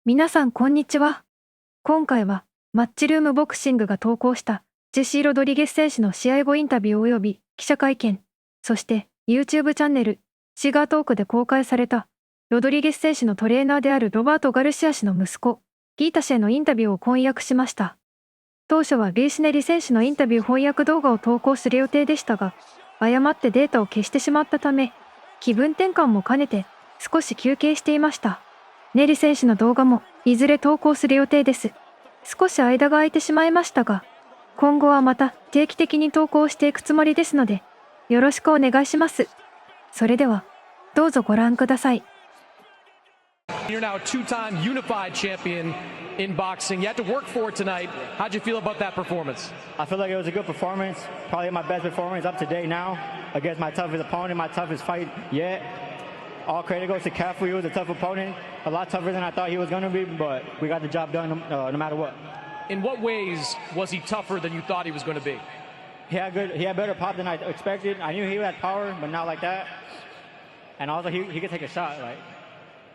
皆さんこんにちは。今回はマッチルームボクシングが投稿したジェシー・ロドリゲス選手の試合後インタビュー及び記者会見、そして YouTube チャンネルシガートークで公開されたロドリゲス選手のトレーナーであるロバート・ガルシア氏の息子、ピータ氏へのインタビューを翻訳しました。当初はリーシネリ選手のインタビュー翻訳動画を投稿する予定でしたが、誤ってデータを消してしまったため、気分転換も兼ねて少し休憩していました。ネリ選手の動画もいずれ投稿する予定です。少し間が空いてしまいましたが、今後はまた定期的に投稿していくつもりですので、よろしくお願いします。それでは、どうぞご覧ください。You're now a two-time unified champion in boxing. You had to work for it tonight. How'd you feel about that performance? I feel like it was a good performance. Probably my best performance up to date now against my toughest opponent, my toughest fight yet. All credit goes to Cafu. He was a tough opponent, a lot tougher than I thought he was going to be, but we got the job done no matter what. In what ways was he tougher than you thought he was going to be? He had better pop than I expected. I knew he had power, but not like that. And also he could take a shot. Like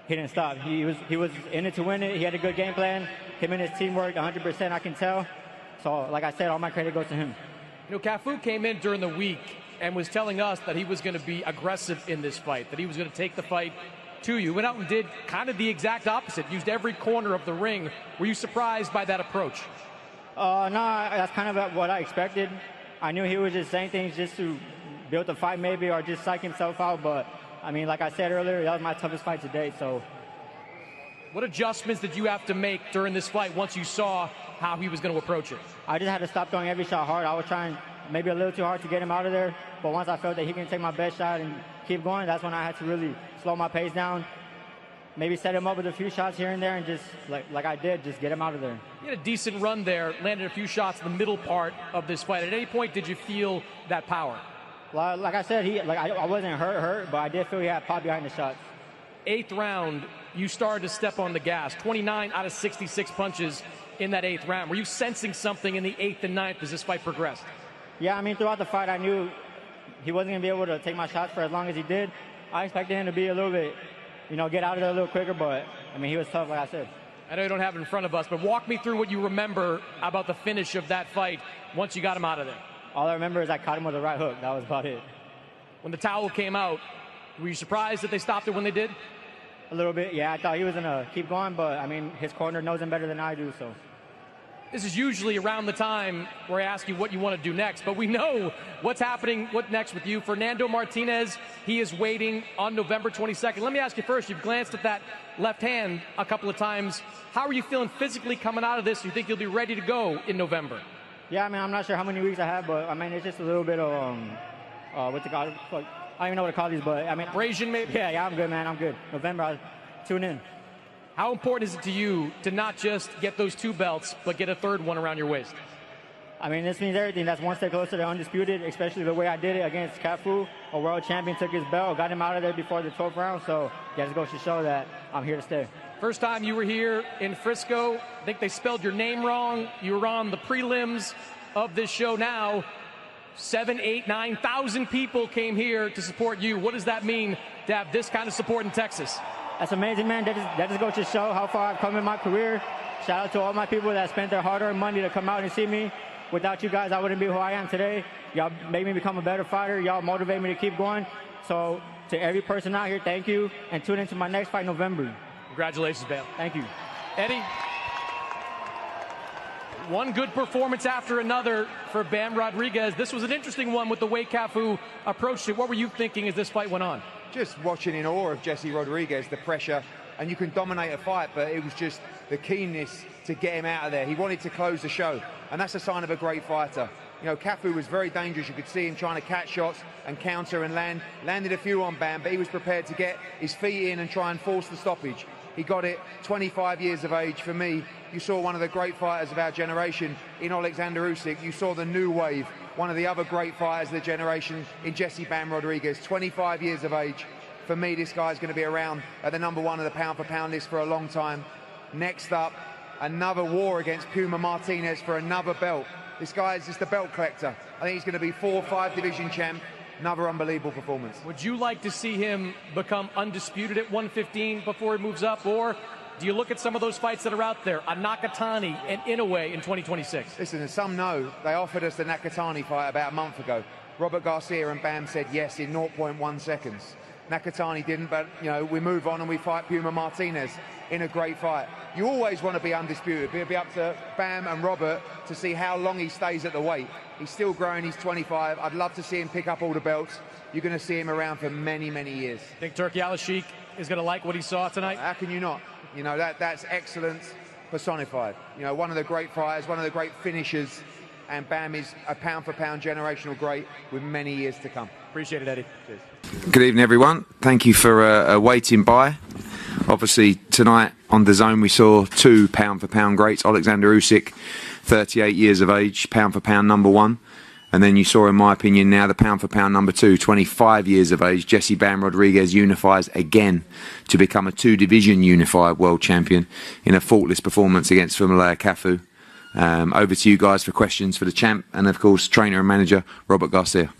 he didn't stop. He was in it to win it. He had a good game plan. Him and his team worked 100%. I can tell. So like I said, all my credit goes to him. You know, Cafu came in during the week and was telling us that he was going to be aggressive in this fight, that he was going to take the fight to you. Went out and did kind of the exact opposite, used every corner of the ring. Were you surprised by that approach? No, that's kind of what I expected. I knew he was just saying things just to build the fight maybe or just psych himself out, but I mean, like I said earlier, that was my toughest fight to date, so. What adjustments did you have to make during this fight once you saw how he was going to approach it? I just had to stop throwing every shot hard. I was trying maybe a little too hard to get him out of there, but once I felt that he can take my best shot and keep going, that's when I had to really slow my pace down, maybe set him up with a few shots here and there and just, like I did, just get him out of there. You had a decent run there, landed a few shots in the middle part of this fight. At any point, did you feel that power? Like I said, I wasn't hurt, but I did feel he had pop behind the shots. 8th round, you started to step on the gas. 29 out of 66 punches in that 8th round. Were you sensing something in the 8th and 9th as this fight progressed? Yeah, I mean, throughout the fight, I knew he wasn't going to be able to take my shots for as long as he did. I expected him to be a little bit, get out of there a little quicker, but, I mean, he was tough, like I said. I know you don't have it in front of us, but walk me through what you remember about the finish of that fight once you got him out of there. All I remember is I caught him with a right hook. That was about it. When the towel came out, were you surprised that they stopped it when they did? A little bit, yeah. I thought he was going to keep going, but, I mean, his corner knows him better than I do, so. This is usually around the time where I ask you what you want to do next, but we know what's happening, what next with you. Fernando Martinez, he is waiting on November 22nd. Let me ask you first, you've glanced at that left hand a couple of times. How are you feeling physically coming out of this? Do you think you'll be ready to go in November? Yeah, I mean, I'm not sure how many weeks I have, but, I mean, it's just a little bit of, what's it called? I don't even know what to call these, but, I mean. Abrasion, maybe? Yeah, I'm good, man. I'm good. November, I'll tune in. How important is it to you to not just get those 2 belts, but get a 3rd one around your waist? I mean, this means everything. That's one step closer to undisputed, especially the way I did it against Cafu, a world champion, took his belt, got him out of there before the 12th round, so yeah, just goes to show that I'm here to stay. First time you were here in Frisco, I think they spelled your name wrong. You were on the prelims of this show now. 7, 8, 9,000 people came here to support you. What does that mean to have this kind of support in Texas? That's amazing, man. That just goes to show how far I've come in my career. Shout out to all my people that spent their hard-earned money to come out and see me. Without you guys, I wouldn't be who I am today. Y'all made me become a better fighter. Y'all motivate me to keep going. So to every person out here, thank you. And tune into my next fight in November. Congratulations, Bam. Thank you. Eddie, one good performance after another for Bam Rodriguez. This was an interesting one with the way Cafu approached it. What were you thinking as this fight went on? Just watching in awe of Jesse Rodriguez, the pressure, and you can dominate a fight, but it was just the keenness to get him out of there. He wanted to close the show, and that's a sign of a great fighter. Cafu was very dangerous. You could see him trying to catch shots and counter and landed a few on Bam, but he was prepared to get his feet in and try and force the stoppage. He got it, 25 years of age. For me, you saw one of the great fighters of our generation in Alexander Usyk. You saw the new wave, one of the other great fighters of the generation in Jesse Bam Rodriguez, 25 years of age. For me, this guy's going to be around at the number 1 of the pound-for-pound list for a long time. Next up, another war against Puma Martinez for another belt. This guy is just a belt collector. I think he's going to be 4 or 5 division champ. Another unbelievable performance. Would you like to see him become undisputed at 115 before he moves up, or Do you look at some of those fights that are out there, a Nakatani and Inoue in 2026? Listen, as some know, they offered us the Nakatani fight about a month ago. Robert Garcia and Bam said yes in 0.1 seconds. Nakatani didn't, but we move on and we fight Puma Martinez in a great fight. You always want to be undisputed. It'll be up to Bam and Robert to see how long he stays at the weight. He's still growing, he's 25. I'd love to see him pick up all the belts. You're going to see him around for many, many years. Think Turki Al-Sheikh is going to like what he saw tonight? How can you not? That's excellence personified. One of the great fighters, one of the great finishers, and Bam is a pound-for-pound generational great with many years to come. Appreciate it, Eddie. Cheers. Good evening, everyone. Thank you for waiting by. Obviously, tonight on the zone we saw two pound-for-pound greats. Alexander Usyk, 38 years of age, pound-for-pound number one. And then you saw, in my opinion, now the pound-for-pound number two, 25 years of age. Jesse Bam Rodriguez unifies again to become a two-division unified world champion in a faultless performance against Fumilea Cafu. Over to you guys for questions for the champ and, of course, trainer and manager Robert Garcia.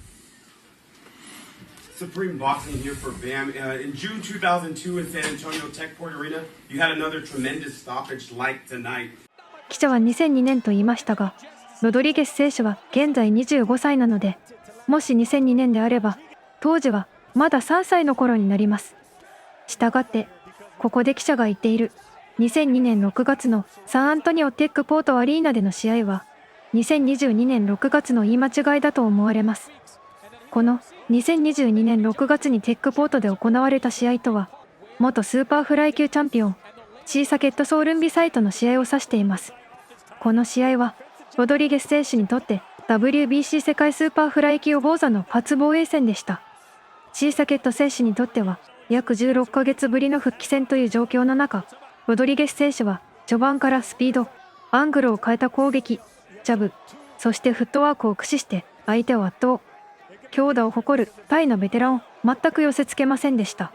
Supreme Boxing here for Bam. In June 2002 in San Antonio Techport Arena, you had another tremendous stoppage like tonight. 記者は2002年と言いましたが、ロドリゲス選手は現在25歳なので、もし2002年であれば、当時はまだ3歳の頃になります。したがって、ここで記者が言っている2002年6月のサンアントニオテックポートアリーナでの試合は、2022年6月の言い間違いだと思われます。この2022年6月にテックポートで行われた試合とは、元スーパーフライ級チャンピオン、シーサケットソールンビサイトの試合を指しています。この試合は、ロドリゲス選手にとって WBC 世界スーパーフライ級王座の初防衛戦でした。シーサケット選手にとっては、約16ヶ月ぶりの復帰戦という状況の中、ロドリゲス選手は序盤からスピード、アングルを変えた攻撃、ジャブ、そしてフットワークを駆使して相手を圧倒。強打を誇るタイのベテランを全く寄せ付けませんでした。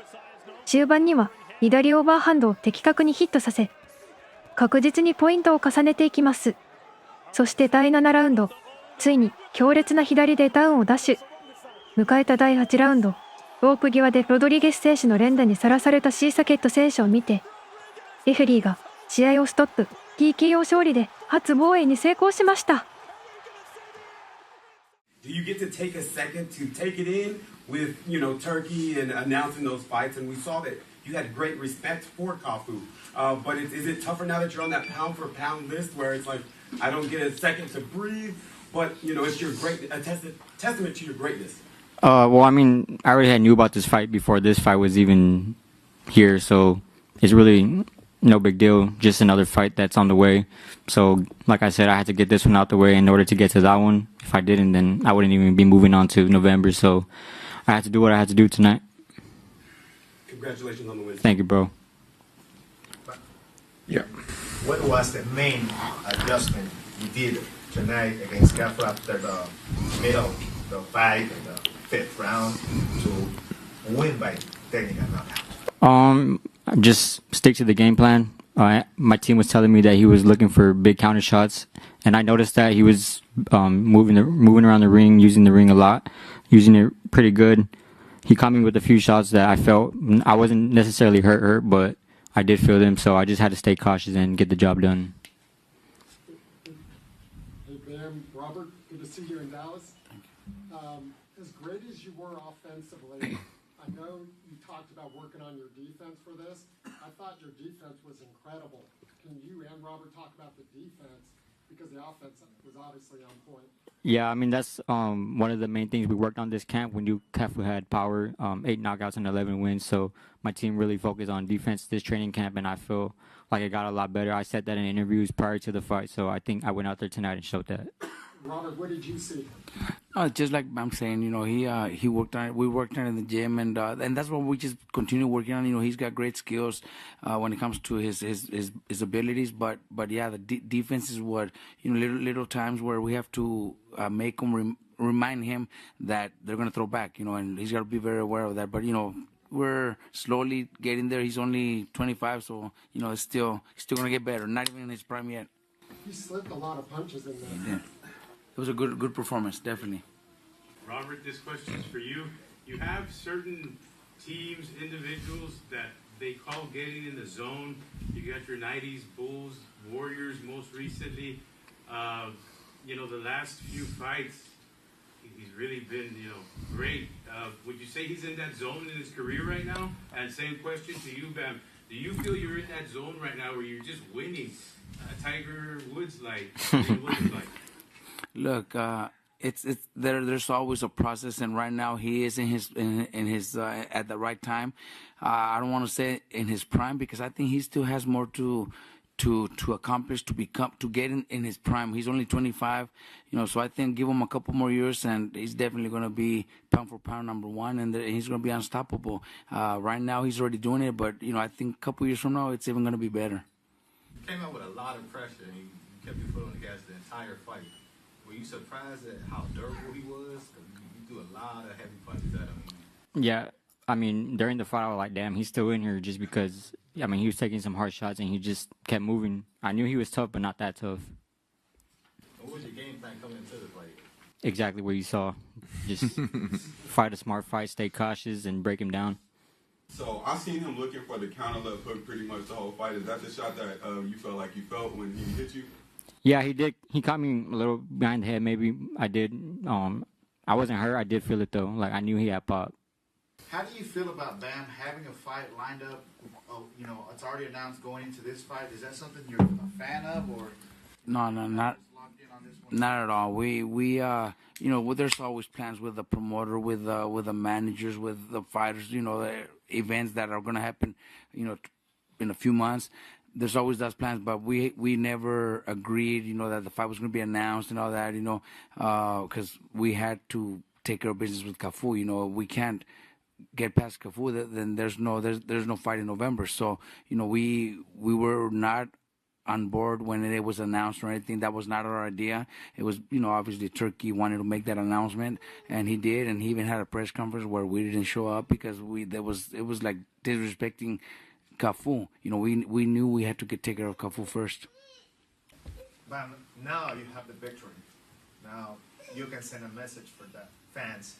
終盤には左オーバーハンドを的確にヒットさせ、確実にポイントを重ねていきます。そして第7ラウンド、ついに強烈な左でダウンをダッシュ。迎えた第8ラウンド、ロープ際でロドリゲス選手の連打にさらされたシーサケット選手を見て、レフェリーが試合をストップ、TKO 勝利で初防衛に成功しました。Do you get to take a second to take it in with, Turkey and announcing those fights? And we saw that you had great respect for Cafu. But is it tougher now that you're on that pound-for-pound list where it's like, I don't get a second to breathe, but, it's your a testament to your greatness? Well, I mean, I already knew about this fight before this fight was even here, so it's really no big deal, just another fight that's on the way. So, like I said, I had to get this one out the way in order to get to that one. If I didn't, then I wouldn't even be moving on to November. So, I had to do what I had to do tonight. Congratulations on the win. Thank you, bro. Yeah. What was the main adjustment you did tonight against Cafu after the middle, the fight, and the fifth round to win by technical knockout? Just stick to the game plan. My team was telling me that he was looking for big counter shots, and I noticed that he was moving around the ring, using the ring a lot, using it pretty good. He caught me with a few shots that I felt I wasn't necessarily hurt, but I did feel them, so I just had to stay cautious and get the job done. Hey, Bam, Robert, good to see you in Dallas. As great as you were offensively, I know you talked about working on your defense for this. I thought your defense was incredible. Can you and Robert talk about the defense? Because the offense was obviously on point. Yeah, I mean, that's one of the main things we worked on this camp. We knew Cafu had power, 8 knockouts and 11 wins. So my team really focused on defense this training camp, and I feel like it got a lot better. I said that in interviews prior to the fight, so I think I went out there tonight and showed that. Robert, what did you see? Just like I'm saying, he worked on it. We worked on it in the gym, and that's what we just continue working on. He's got great skills when it comes to his abilities, but yeah, the defense is what little times where we have to make him remind him that they're gonna throw back, and he's got to be very aware of that. But we're slowly getting there. He's only 25, so it's still gonna get better. Not even in his prime yet. He slipped a lot of punches in there. Yeah. It was a good performance, definitely. Robert, this question is for you. You have certain teams, individuals that they call getting in the zone. You got your 90s Bulls, Warriors most recently. The last few fights, he's really been, great. Would you say he's in that zone in his career right now? And same question to you, Bam. Do you feel you're in that zone right now where you're just winning? Tiger Woods like? Look, it's there's always a process, and right now he is in his at the right time. I don't want to say in his prime because I think he still has more to accomplish to get in his prime. He's only 25, so I think give him a couple more years and he's definitely going to be pound for pound number one, and he's going to be unstoppable. Right now he's already doing it, but I think a couple years from now it's even going to be better. You came out with a lot of pressure and you kept your foot on the gas the entire fight. Were you surprised at how durable he was? You threw a lot of heavy punches at him. Yeah, I mean, during the fight I was like, damn, he's still in here just because, he was taking some hard shots and he just kept moving. I knew he was tough, but not that tough. What was your game plan coming into the fight? Exactly what you saw. Just fight a smart fight, stay cautious, and break him down. So I seen him looking for the counter left hook pretty much the whole fight. Is that the shot that you felt like you felt when he hit you? Yeah, he did. He caught me a little behind the head. Maybe I did. I wasn't hurt. I did feel it though. Like I knew he had pop. How do you feel about Bam having a fight lined up? It's already announced going into this fight. Is that something you're a fan of, or? No, not at all. We there's always plans with the promoter, with the managers, with the fighters. The events that are going to happen, in a few months. There's always those plans, but we never agreed, that the fight was going to be announced and all that, because we had to take care of business with Cafu. We can't get past Cafu, then there's no fight in November. So, we were not on board when it was announced or anything. That was not our idea. It was, obviously Turkey wanted to make that announcement, and he did, and he even had a press conference where we didn't show up because it was like disrespecting Cafu. We knew we had to take care of Cafu first. But now you have the victory. Now you can send a message for the fans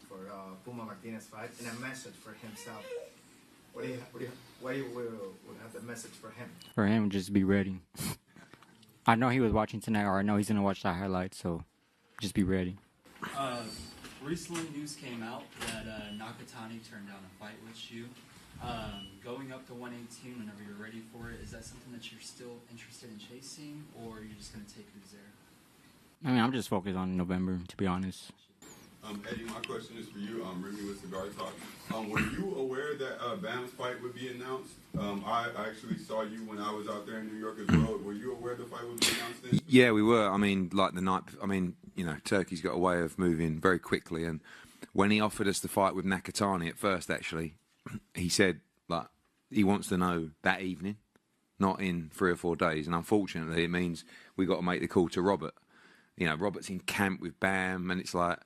for Puma Martinez fight and a message for himself. What do you would have the message for him? For him, just be ready. I know he was watching tonight, or I know he's gonna watch the highlights. So, just be ready. Recently, news came out that Nakatani turned down a fight with you. Going up to 118 whenever you're ready for it, is that something that you're still interested in chasing, or are you just going to take who's there? I'm just focused on November, to be honest. Eddie, my question is for you. Remy with Cigar Talk. Were you aware that Bam's fight would be announced? I actually saw you when I was out there in New York as well. Were you aware the fight would be announced then? Yeah, we were. I mean, like the night. I mean, Turkey's got a way of moving very quickly, and when he offered us the fight with Nakatani at first, actually, he said like he wants to know that evening, not in 3 or 4 days. And unfortunately, it means we got to make the call to Robert. Robert's in camp with Bam, and it's like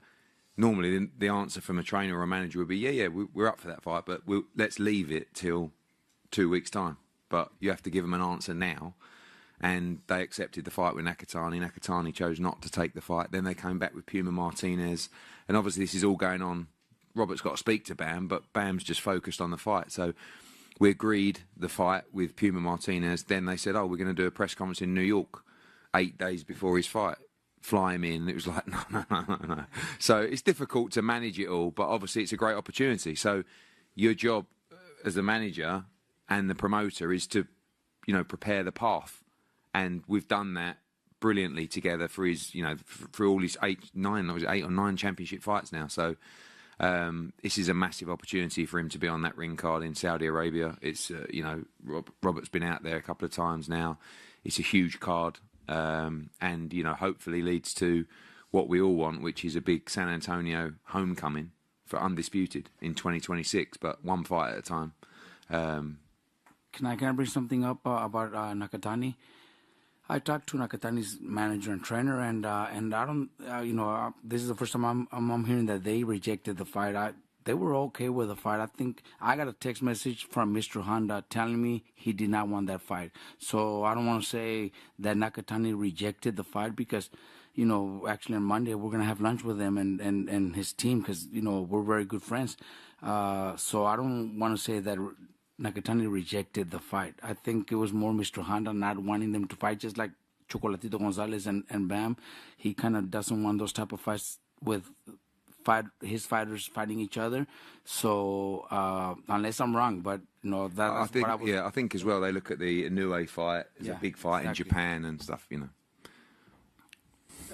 normally the answer from a trainer or a manager would be, yeah, we're up for that fight, but let's leave it till 2 weeks' time. But you have to give them an answer now. And they accepted the fight with Nakatani. Nakatani chose not to take the fight. Then they came back with Puma Martinez. And obviously this is all going on. Robert's got to speak to Bam, but Bam's just focused on the fight. So we agreed the fight with Puma Martinez. Then they said, we're going to do a press conference in New York 8 days before his fight. Fly him in. It was like, no. So it's difficult to manage it all, but obviously it's a great opportunity. So your job as the manager and the promoter is to, prepare the path. And we've done that brilliantly together for his, for all his 8 or 9 championship fights now. So this is a massive opportunity for him to be on that ring card in Saudi Arabia. It's, Robert's been out there a couple of times now. It's a huge card. And, hopefully leads to what we all want, which is a big San Antonio homecoming for Undisputed in 2026, but one fight at a time. Can I bring something up about Nakatani? I talked to Nakatani's manager and trainer, and I don't, this is the first time I'm hearing that they rejected the fight. They were okay with the fight. I think I got a text message from Mr. Honda telling me he did not want that fight. So I don't want to say that Nakatani rejected the fight because, actually on Monday we're going to have lunch with him and his team because, we're very good friends. So I don't want to say that Nakatani rejected the fight. I think it was more Mr. Honda not wanting them to fight, just like Chocolatito Gonzalez and Bam. He kind of doesn't want those type of fights with his fighters fighting each other. So unless I'm wrong, but that's I think, what I was. I think as well they look at the Inoue fight as a big fight in Japan and stuff.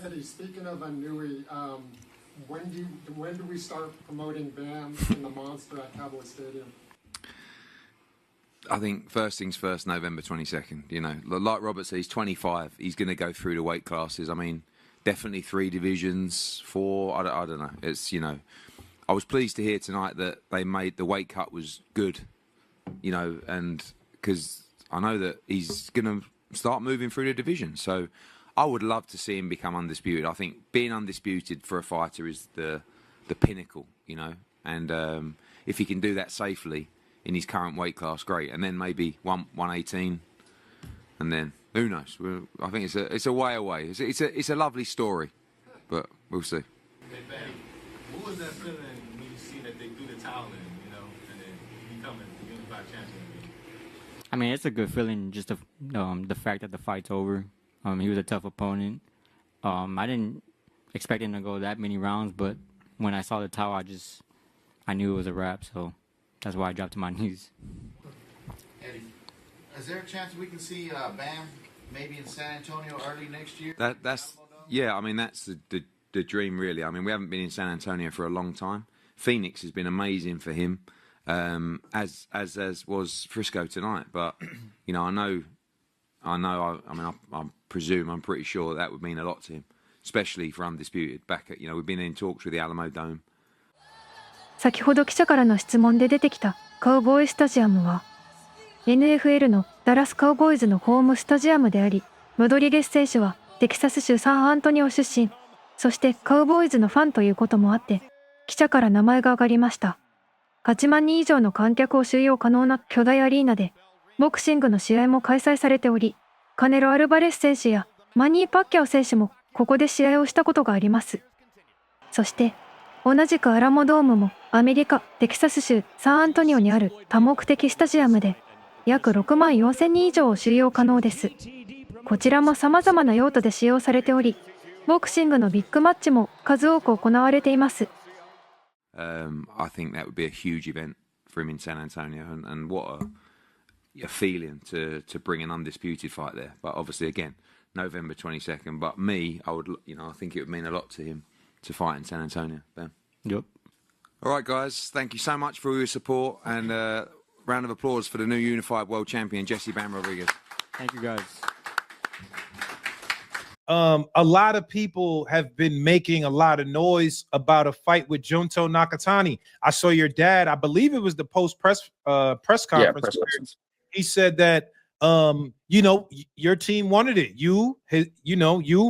Eddie, speaking of Inouye, when do we start promoting Bam and the Monster at Cowboy Stadium? I think first things first, November 22nd. Like Robert said, he's 25. He's going to go through the weight classes. I mean, definitely 3 divisions, 4. I don't know. It's I was pleased to hear tonight that they made the weight cut was good. And because I know that he's going to start moving through the division. So I would love to see him become undisputed. I think being undisputed for a fighter is the pinnacle. And if he can do that safely in his current weight class, great. And then maybe 118, and then who knows? I think it's a way away. It's a lovely story, but we'll see. Hey, Benny, what was that feeling when you see that they threw the towel in, and then becoming the unified champion? I mean, it's a good feeling, just the fact that the fight's over. He was a tough opponent. I didn't expect him to go that many rounds, but when I saw the towel, I knew it was a wrap. So that's why I dropped to my knees. Eddie, is there a chance we can see Bam maybe in San Antonio early next year? That's I mean, that's the dream, really. I mean, we haven't been in San Antonio for a long time. Phoenix has been amazing for him, as was Frisco tonight. But I presume, I'm pretty sure that would mean a lot to him, especially for undisputed. Back at we've been in talks with the Alamo Dome. 先ほど記者からの質問で出てきたカウボーイスタジアムは NFL のダラスカウボーイズのホームスタジアムであり、ロドリゲス選手はテキサス州サンアントニオ出身、そしてカウボーイズのファンということもあって、記者から名前が挙がりました。8万人以上の観客を収容可能な巨大アリーナで、ボクシングの試合も開催されており、カネロ・アルバレス選手やマニー・パッキャオ選手もここで試合をしたことがあります。そして、同じくアラモドームもアメリカ・テキサス州サンアントニオにある多目的スタジアムで約6万4千人以上を収容可能です。こちらも様々な用途で使用されており、ボクシングのビッグマッチも数多く行われています。I think that would be a huge event for him in San Antonio, and what a feeling to bring an undisputed fight there. But obviously, again, November 22nd. But me, I think it would mean a lot to him to fight in San Antonio. Ben. Yep. All right, guys. Thank you so much for all your support, and round of applause for the new unified world champion, Jesse Bam Rodriguez. Thank you, guys. A lot of people have been making a lot of noise about a fight with Junto Nakatani. I saw your dad, I believe it was the post press conference. Yeah, press conference. He said that your team wanted it. You,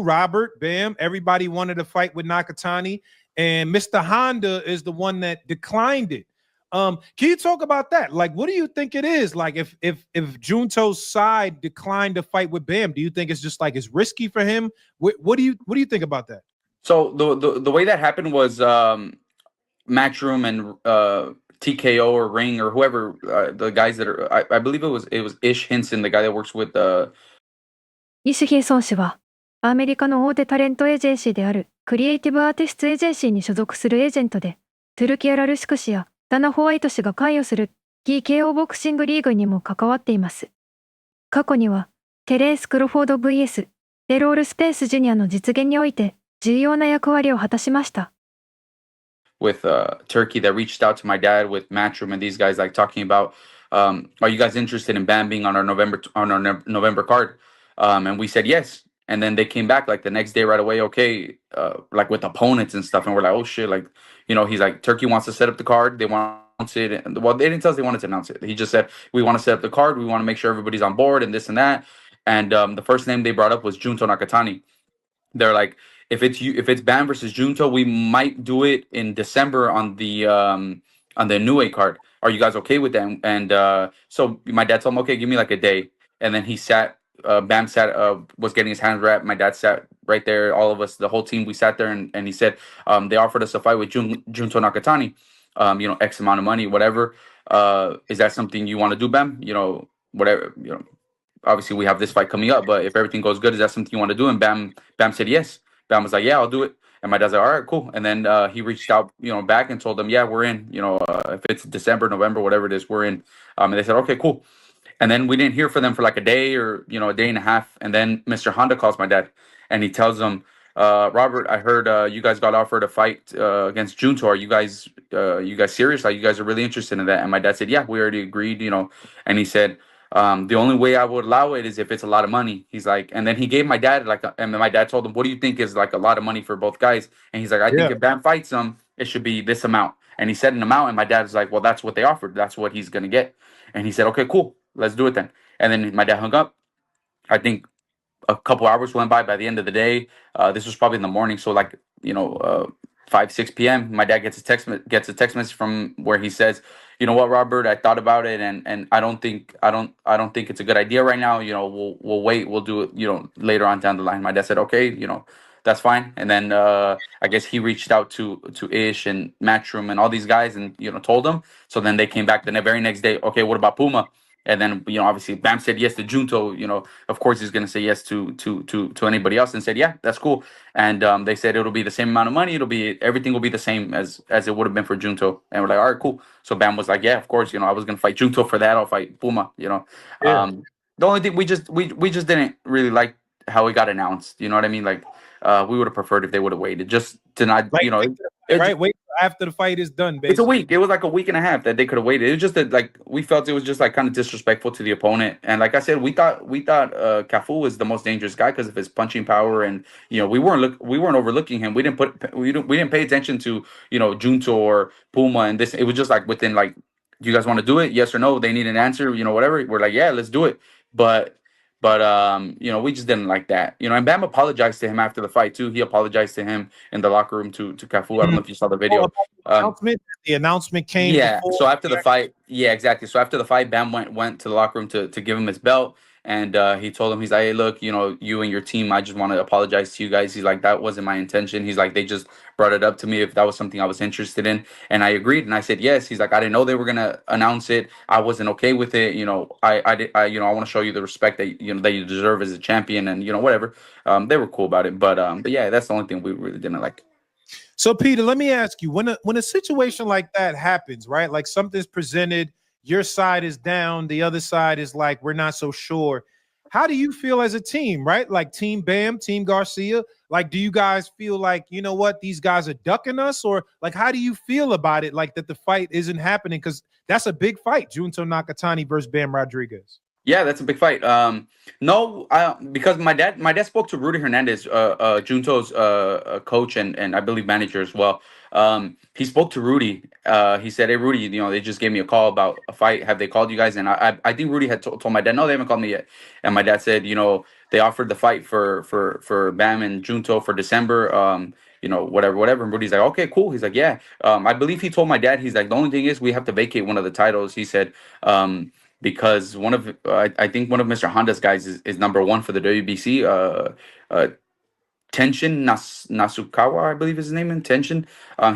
Robert, Bam, everybody wanted a fight with Nakatani, and Mr. Honda is the one that declined it. Can you talk about that? Like, what do you think it is? Like, if Junto's side declined to fight with Bam, do you think it's just like it's risky for him? What do you think about that? So the way that happened was Matchroom and TKO or Ring or whoever the guys that are I believe it was Ish Hinson, the guy that works with イシヒンソン氏はアメリカの大手タレントエージェンシーであるクリエイティブアーティストエージェンシーに所属するエージェントで、トゥルキア・ラルシク氏やダナ・ホワイト氏が関与する TKO ボクシングリーグにも関わっています。過去にはテレンス・クロフォード vs エロール・スペース・ジュニアの実現において重要な役割を果たしました。with Turkey that reached out to my dad with Matchroom and these guys like talking about are you guys interested in Bam being on our November card? And we said yes. And then they came back like the next day right away, okay, like with opponents and stuff. And we're like, oh shit, like, he's like, Turkey wants to set up the card. They want to announce it. And, well, they didn't tell us they wanted to announce it. He just said, we want to set up the card. We want to make sure everybody's on board and this and that. And the first name they brought up was Junto Nakatani. They're like, if it's Bam versus Junto, we might do it in December on the Inouye card. Are you guys okay with that? And so my dad told him, okay, give me like a day. And then he sat. Bam sat, was getting his hands wrapped. My dad sat right there. All of us, the whole team, we sat there, and he said they offered us a fight with Junto Nakatani. X amount of money, whatever. Is that something you want to do, Bam? Whatever, obviously we have this fight coming up, but if everything goes good, is that something you want to do? And Bam said yes. Bam was like, yeah, I'll do it. And my dad's like, all right, cool. And then he reached out, back and told them, yeah, we're in. If it's December, November, whatever it is, we're in. And they said, okay, cool. And then we didn't hear from them for like a day or a day and a half. And then Mr. Honda calls my dad, and he tells him, Robert, I heard you guys got offered a fight against Junto. Are you guys serious? Like, you guys are really interested in that? And my dad said, yeah, we already agreed. And he said, the only way I would allow it is if it's a lot of money. He's like, and then he gave my dad and my dad told him, what do you think is like a lot of money for both guys? And he's like, I think if Bam fights him, it should be this amount. And he said an amount, and my dad was like, well, that's what they offered. That's what he's gonna get. And he said, okay, cool, let's do it then. And then my dad hung up. I think a couple hours went by. By the end of the day, this was probably in the morning, so 5, 6 p.m. My dad gets a text message from where he says, you know what, Robert, I thought about it, and I don't think it's a good idea right now. We'll wait. We'll do it, later on down the line. My dad said, okay, that's fine. And then I guess he reached out to Ish and Matchroom and all these guys and told them. So then they came back the very next day. Okay, what about Puma? And then obviously Bam said yes to Junto. Of course he's gonna say yes to anybody else, and said yeah, that's cool. And they said it'll be the same amount of money. Everything will be the same as it would have been for Junto. And we're like, all right, cool. So Bam was like, yeah, of course. I was gonna fight Junto for that. I'll fight Puma. The only thing we just didn't really like how it got announced. You know what I mean? Like we would have preferred if they would have waited, just to not wait after the fight is done. Basically. It's a week. It was like a week and a half that they could have waited. It was just that we felt it was just kind of disrespectful to the opponent. And like I said, we thought Cafu was the most dangerous guy because of his punching power, and we weren't overlooking him. We didn't pay attention to Junto or Puma, and this. It was just within do you guys want to do it? Yes or no? They need an answer. Whatever. We're like, yeah, let's do it. But we just didn't like that. And Bam apologized to him after the fight too. He apologized to him in the locker room to Cafu. I don't know if you saw the video. The announcement came. Yeah. So after the fight, yeah, exactly. So after the fight, Bam went to the locker room to give him his belt. And he told him, he's like, hey, look, you and your team, I just want to apologize to you guys. He's like, that wasn't my intention. He's like, they just brought it up to me if that was something I was interested in. And I agreed. And I said, yes. He's like, I didn't know they were going to announce it. I wasn't okay with it. I want to show you the respect that, that you deserve as a champion and, whatever. They were cool about it. But yeah, that's the only thing we really didn't like. So, Peter, let me ask you, when a situation like that happens, right? Like something's presented, your side is down, the other side is like, we're not so sure. How do you feel as a team, right? Like Team Bam, Team Garcia, like, do you guys feel like, you know what, these guys are ducking us? Or like, how do you feel about it? Like that the fight isn't happening? Because that's a big fight, Junto Nakatani versus Bam Rodriguez. Yeah, that's a big fight. No, because my dad spoke to Rudy Hernandez, Junto's coach and I believe manager as well. He spoke to Rudy. He said, hey, Rudy, they just gave me a call about a fight. Have they called you guys? And I think Rudy had told my dad, no, they haven't called me yet. And my dad said, they offered the fight for Bam and Junto for December. Whatever. And Rudy's like, okay, cool. He's like, yeah. I believe he told my dad, he's like, the only thing is we have to vacate one of the titles. He said, because I think one of Mr. Honda's guys is number 1 for the WBC. Tenshin Nasukawa, I believe is his name. Tenshin.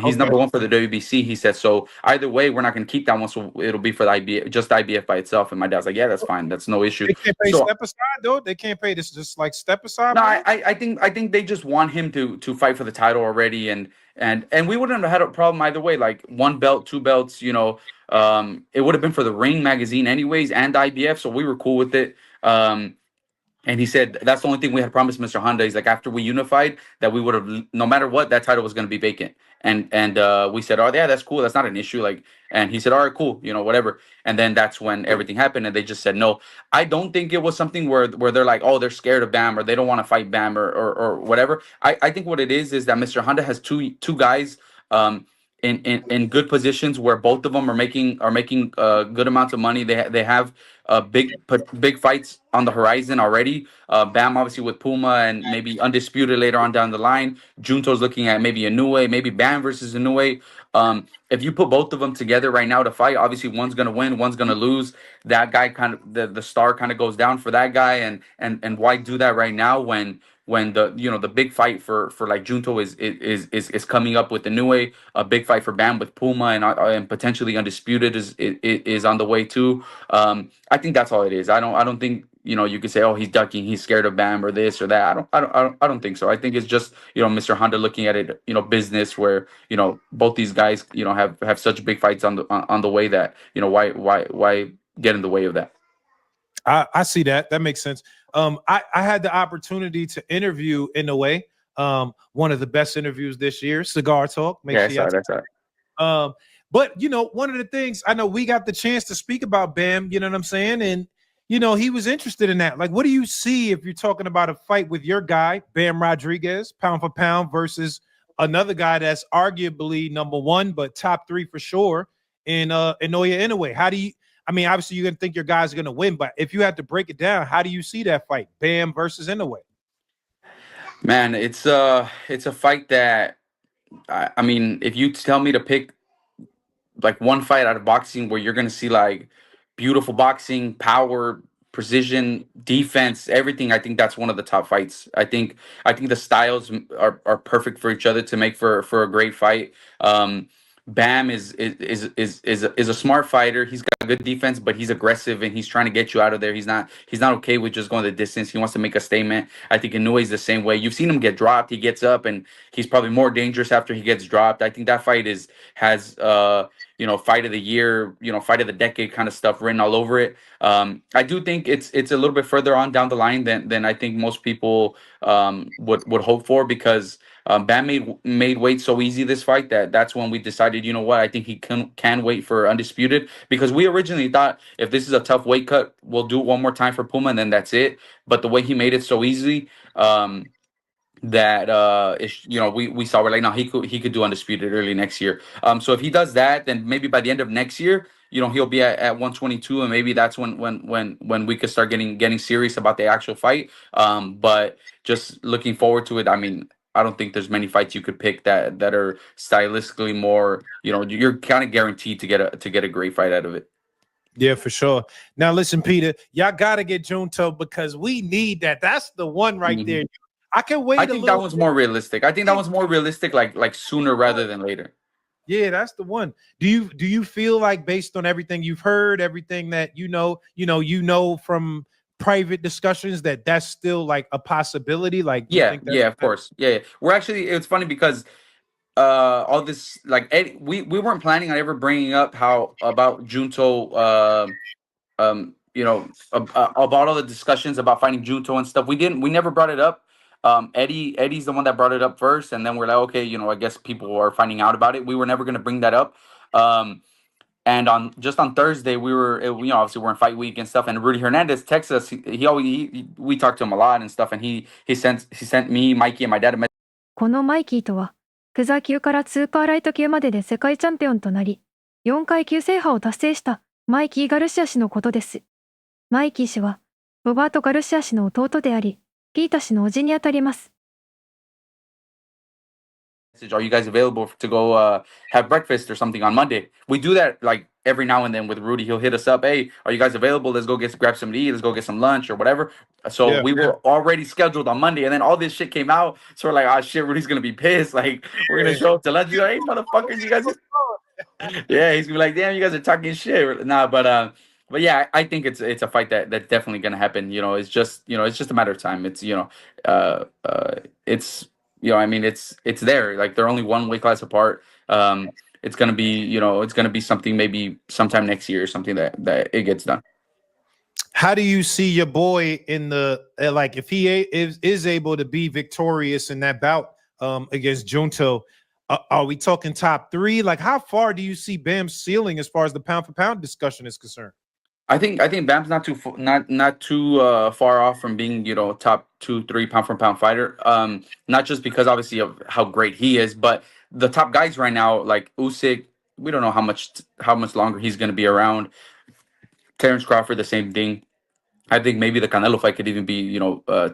He's number 1 for the WBC. He said, so either way, we're not going to keep that one. So it'll be for the IBF, just IBF by itself. And my dad's like, yeah, that's fine. That's no issue. They can't pay step aside though. They can't pay this just like step aside. No, I think they just want him to fight for the title already. And we wouldn't have had a problem either way. Like 1 belt, 2 belts, it would have been for the Ring magazine anyways and IBF. So we were cool with it. And he said that's the only thing we had promised Mr. Honda. He's like, after we unified, that we would have, no matter what, that title was going to be vacant. And we said, oh yeah, that's cool. That's not an issue. And he said, all right, cool, whatever. And then that's when everything happened, and they just said no. I don't think it was something where they're like, oh, they're scared of Bam or they don't want to fight Bam or whatever. I think what it is that Mr. Honda has two guys in good positions where both of them are making good amounts of money. They have big fights on the horizon already. Bam obviously with Puma and maybe Undisputed later on down the line. Junto's looking at maybe Inoue, maybe Bam versus Inoue. If you put both of them together right now to fight, obviously one's gonna win, one's gonna lose. That guy kind of the star kind of goes down for that guy, and why do that right now when the the big fight for like Junto is coming up with Inoue, a big fight for Bam with Puma and potentially Undisputed is on the way too. I think that's all it is. I don't think you could say, oh, he's ducking, he's scared of Bam or this or that. I don't think so. I think it's just Mr. Honda looking at it business where both these guys have such big fights on the way that why get in the way of that. I see that. That makes sense. I had the opportunity to interview Inoue, one of the best interviews this year, Cigar Talk. That's right. But one of the things I know we got the chance to speak about Bam, you know what I'm saying? And he was interested in that. Like, what do you see if you're talking about a fight with your guy, Bam Rodriguez, pound for pound, versus another guy that's arguably number one, but top three for sure, in Naoya Inoue? How do you? I mean, obviously you're gonna think your guys are gonna win, but if you had to break it down, how do you see that fight, Bam versus Inoue? Man, it's a fight that I mean, if you tell me to pick like one fight out of boxing where you're gonna see like beautiful boxing, power, precision, defense, everything, I think that's one of the top fights. I think the styles are perfect for each other to make for a great fight. Bam is a smart fighter. He's got good defense, but he's aggressive and he's trying to get you out of there. He's not okay with just going the distance. He wants to make a statement. I think Inoue is the same way. You've seen him get dropped. He gets up and he's probably more dangerous after he gets dropped. I think that fight has fight of the year, fight of the decade kind of stuff written all over it. I do think it's a little bit further on down the line than I think most people would hope for, because Bam made weight so easy this fight that's when we decided, I think he can wait for Undisputed, because we originally thought if this is a tough weight cut, we'll do it one more time for Puma and then that's it. But the way he made it so easy, that we saw, we're like, no, he could do Undisputed early next year. So if he does that, then maybe by the end of next year, he'll be at 122, and maybe that's when we could start getting serious about the actual fight. But just looking forward to it. I mean, I don't think there's many fights you could pick that are stylistically more, you're kind of guaranteed to get a great fight out of it. Yeah, for sure. Now listen, Peter, y'all gotta get Junto, because we need that. That's the one right there. I can wait. I think that one's more realistic. I think that one's more realistic, like sooner rather than later. Yeah, that's the one. Do you feel like, based on everything you've heard, everything that you know from private discussions, that's still like a possibility? Like, yeah, of course. Yeah. We're actually, it's funny because all this, like, we weren't planning on ever bringing up about Junto, about all the discussions about fighting Junto and stuff. We never brought it up. Eddie's the one that brought it up first, and then we're like, okay, I guess people are finding out about it. We were never going to bring that up. And on Thursday, we were, obviously we're in fight week and stuff, and Rudy Hernandez texted us. We talked to him a lot and stuff, and he sent me, Mikey, and my dad a message. このマイキーとは、クザ級からスーパーライト級までで世界チャンピオンとなり、4階級制覇を達成したマイキー・ガルシア氏のことです。マイキー氏は、ロバート・ガルシア氏の弟であり、ピータ氏の叔父にあたります。Are you guys available to go have breakfast or something on Monday? We do that like every now and then with Rudy. He'll hit us up. Hey, are you guys available? Let's go grab something to eat. Let's go get some lunch or whatever. So we were already scheduled on Monday, and then all this shit came out. So we're like, oh shit, Rudy's gonna be pissed. Like, we're gonna show up to lunch. He's like, hey, motherfuckers, you guys. Yeah, he's gonna be like, damn, you guys are talking shit. Nah, but yeah, I think it's a fight that's definitely gonna happen. It's just a matter of time. It's I mean, it's there. Like, they're only one weight class apart. It's gonna be something maybe sometime next year or something that it gets done. How do you see your boy in the like, if he is able to be victorious in that bout against Junto? Are we talking top three? Like, how far do you see Bam's ceiling as far as the pound for pound discussion is concerned? I think Bam's not too far off from being top 2-3 pound for pound fighter. Not just because obviously of how great he is, but the top guys right now, like Usyk, we don't know how much longer he's going to be around. Terrence Crawford, the same thing. I think maybe the Canelo fight could even be,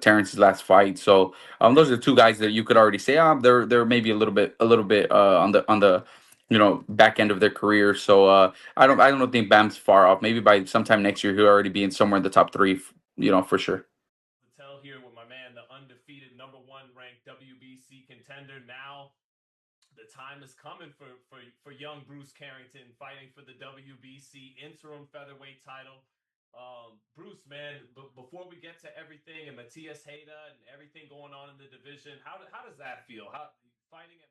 Terrence's last fight. So those are two guys that you could already say, they're maybe a little bit on the back end of their career. So I don't think Bam's far off. Maybe by sometime next year he'll already be in somewhere in the top three, for sure. Tell here with my man, the undefeated number 1 ranked WBC contender. Now the time is coming for young Bruce Carrington fighting for the WBC interim featherweight title. Bruce, man, before we get to everything and Matias Hayda and everything going on in the division, how does that feel? How fighting at